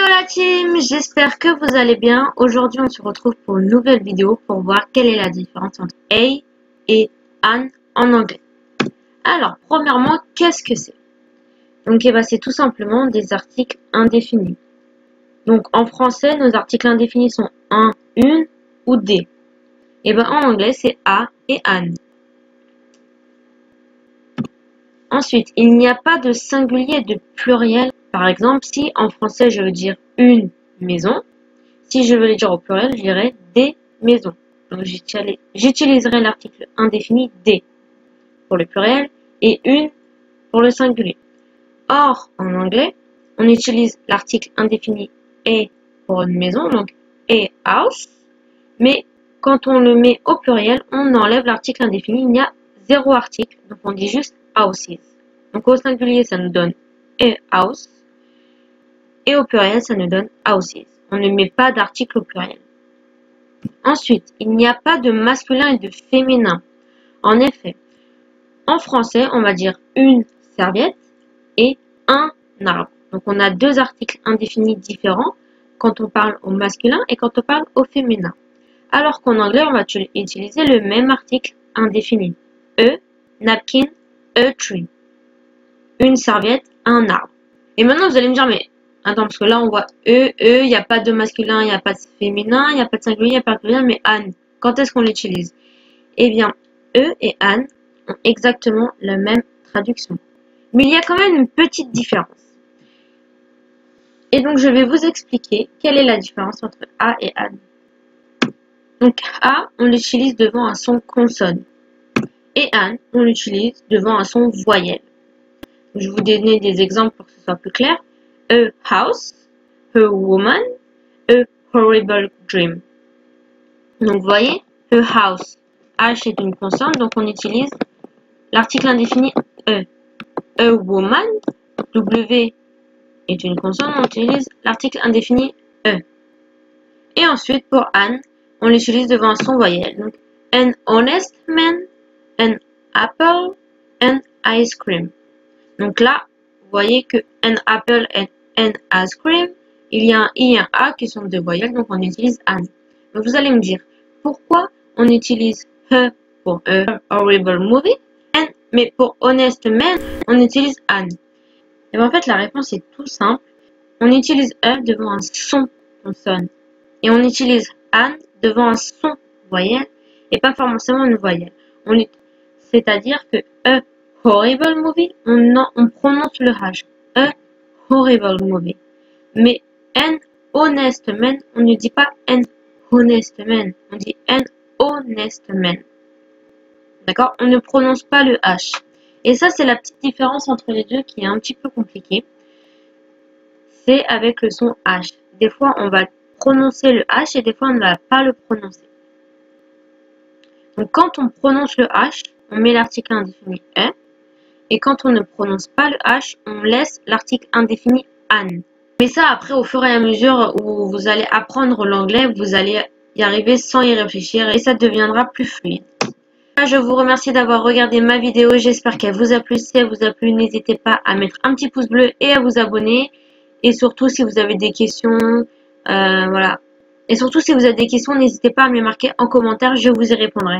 la team, j'espère que vous allez bien. Aujourd'hui on se retrouve pour une nouvelle vidéo pour voir quelle est la différence entre a et an en anglais. Alors premièrement, qu'est-ce que c'est? Donc c'est tout simplement des articles indéfinis. Donc en français, nos articles indéfinis sont un, une ou des. En anglais c'est a et an. Ensuite, il n'y a pas de singulier et de pluriel. Par exemple, si en français je veux dire une maison, si je veux le dire au pluriel, je dirais des maisons. Donc j'utiliserai l'article indéfini des pour le pluriel et une pour le singulier. Or, en anglais, on utilise l'article indéfini a pour une maison, donc a house, mais quand on le met au pluriel, on enlève l'article indéfini, il y a zéro article, donc on dit juste houses. Donc au singulier, ça nous donne a house, et au pluriel, ça nous donne houses. On ne met pas d'article au pluriel. Ensuite, il n'y a pas de masculin et de féminin. En effet, en français, on va dire une serviette et un arbre. Donc on a deux articles indéfinis différents quand on parle au masculin et quand on parle au féminin. Alors qu'en anglais, on va utiliser le même article indéfini. A napkin, a tree. Une serviette, un arbre. Et maintenant, vous allez me dire, mais attends, parce que là, on voit il n'y a pas de masculin, il n'y a pas de féminin, il n'y a pas de singulier, il n'y a pas de pluriel, mais an, quand est-ce qu'on l'utilise? Eh bien, et an ont exactement la même traduction. Mais il y a quand même une petite différence. Et donc, je vais vous expliquer quelle est la différence entre a et an. Donc, a, on l'utilise devant un son consonne. Et an, on l'utilise devant un son voyelle. Je vais vous donner des exemples pour que ce soit plus clair. A house, a woman, a horrible dream. Donc, vous voyez, a house, H est une consonne, donc on utilise l'article indéfini E. A woman, W est une consonne, on utilise l'article indéfini E. Et ensuite, pour an, on l'utilise devant un son voyelle. Donc, an honest man, an apple, an ice cream. Donc là, vous voyez que an apple et an ice cream, il y a un I et un A qui sont deux voyelles, donc on utilise an. Donc vous allez me dire, pourquoi on utilise he pour a horrible movie, mais pour honest man, on utilise an? Et en fait, la réponse est tout simple. On utilise e devant un son consonne. Et on utilise an devant un son voyelle et pas forcément une voyelle. C'est-à-dire que a horrible movie, on prononce le H. A horrible movie. Mais an honest man, on ne dit pas an honest man, on dit an honest man. D'accord? On ne prononce pas le H. Et ça, c'est la petite différence entre les deux qui est un petit peu compliquée. C'est avec le son H. Des fois, on va prononcer le H et des fois, on ne va pas le prononcer. Donc, quand on prononce le H, on met l'article indéfini E. Et quand on ne prononce pas le H, on laisse l'article indéfini an. Mais ça, après, au fur et à mesure où vous allez apprendre l'anglais, vous allez y arriver sans y réfléchir et ça deviendra plus fluide. Je vous remercie d'avoir regardé ma vidéo. J'espère qu'elle vous a plu. Si elle vous a plu, n'hésitez pas à mettre un petit pouce bleu et à vous abonner. Et surtout, si vous avez des questions, voilà. Et surtout, si vous avez des questions, n'hésitez pas à me les marquer en commentaire. Je vous y répondrai.